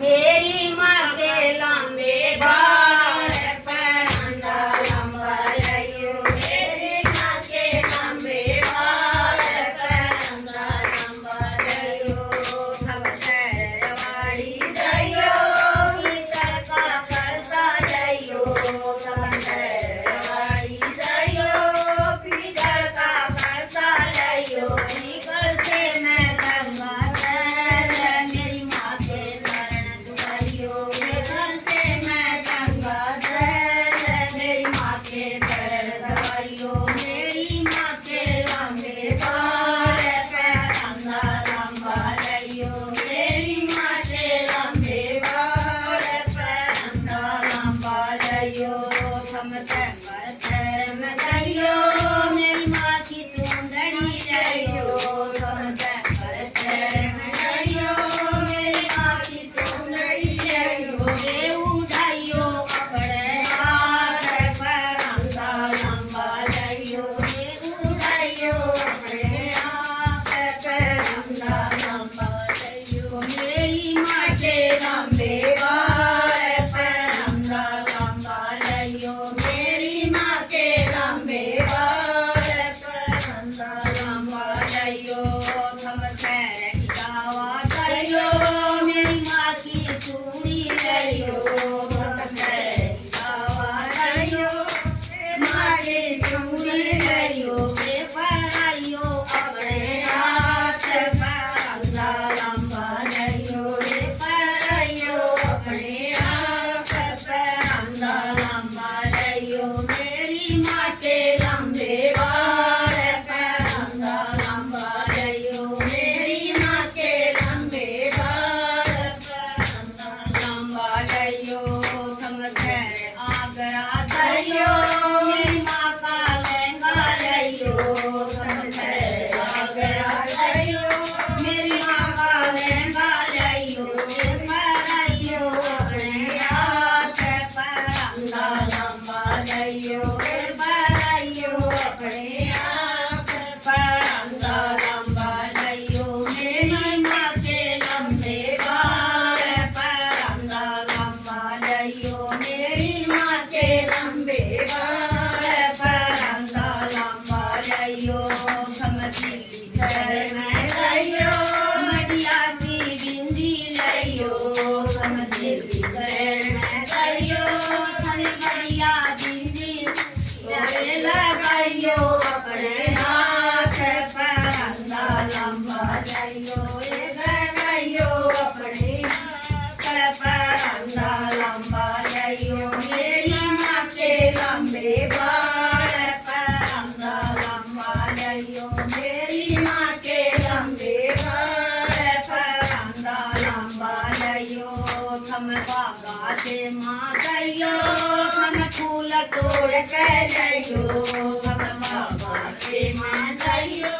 मेरी माँ के लंबे बाल परांदा लंबा लयो मेरी माँ के लंबे बाल परांदा लंबा लयो हम शेरवाड़ी जयो भीतर का करता जयो हम शेरवाड़ी जयो भीतर का करता जयो निकलते मैं गंगा जल मेरी माँ के शरण दुआरियो निकलते मैं गंगा जल मेरी माँ के शरण दुआरियो मेरी माँ के लंबे बाल परांदा लंबा लयो मेरी माँ के लंबे बाल परांदा लंबा लयो हम तेवर धर्म गयो मेरी माँ की चुंदड़ी जयो हम तेवर धर्म गयो मेरी माँ की चुंदड़ी जयो देव उठाइयो अपने हाथ परांदा लंबा लयो देव उठाइयो अपने हाथ परांदा लंबा लयो मेरी माँ के लंबे बाल परांदा लंबा लयो मेरी माँ के लंबे बाल परांदा लंबा लयो हम पैर गावा करियो मेरी माँ की चूड़ी लयो हम पैर गावा करियो माँ की चूड़ी लयो वे पराइयो अपने हाथ परांदा लंबा लयो वे पराइयो अपने हाथ परांदा लंबा लयो मेरी माँ के लंबे बाल परांदा लंबा लयो मेरी माँ के लंबे बाल परांदा लंबा लयो हम घर आगरा करियो मेरी माँ का लहंगा लयो हम घर आगरा करियो मेरी माँ का लहंगा लयो पराइयो अपने हाथ परांदा लंबा लयो पराइयो अपने हाथ परांदा लंबा लयो मेरी माँ के लंबे बाल परांदा लंबा लयो मेरी माँ के लंबे बाल परांदा लंबा लयो हम दिल्ली घर में लयो मटिया की बिंदी लयो हम दिल्ली घर में लयो हम बढ़िया बिंदी लगाइयो अपने हाथ परांदा लंबा लयो लगाइयो अपने हाथ परांदा लंबा लयो मेरी माँ के लंबे बाल परांदा लंबा लयो मेरी माँ के लंबे बाल परांदा लंबा लयो हम बाबा से माँ करियो हम फूल तोड़ के लयो हम बाबा से माँ करियो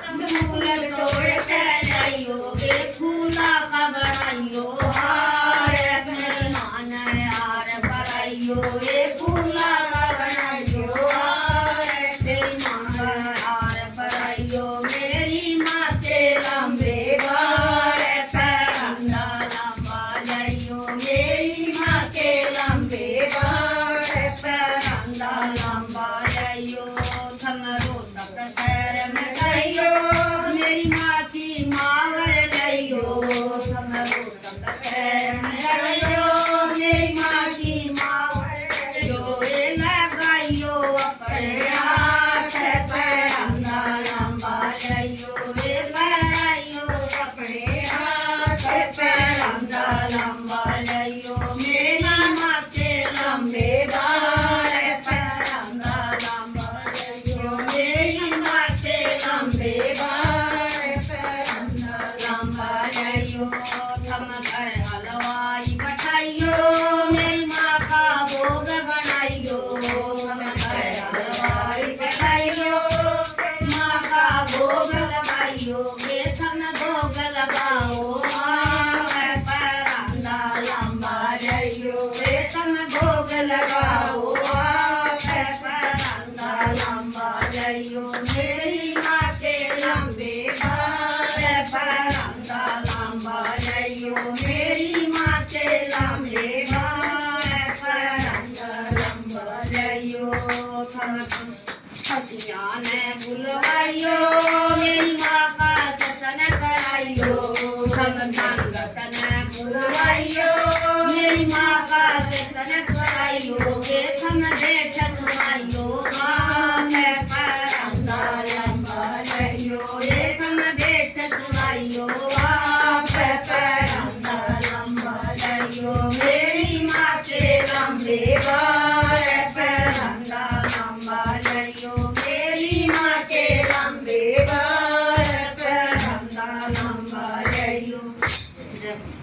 हम फूल तोड़ के लयो वे फूला का बनाइयो हार मेहमान हार बनाइयो वे फूला का बनाइयो हार मेहमान हार बनाइयो मेरी माँ के लंबे बाल परांदा लंबा लयो मेरी माँ के लंबे बाल परांदा लंबा लयो हम रोहतक शहर में गयो मेरी माँ की मावर लयो हम रोहतक शहर में गयो मेरी माँ की मावर लयो लगाइयो अपने हाथ परांदा लंबा लयो लगाइयो अपने हाथ परांदा लंबा लयो मेरी माँ के लंबे बाल परांदा लंबा लयो मेरी माँ के लंबे बाल परांदा लंबा लयो हम घर हलवाई बैठाइयो मेरी माँ का भोग बनाइयो हम घर हलवाई बैठाइयो माँ का भोग लगाइयो बेसन भोग लगाओ परांदा लंबा लयो बेसन भोग लगाओ परांदा लंबा लयो मेरी माँ के लंबे बाल परांदा लंबा लयो मेरी माँ અંબે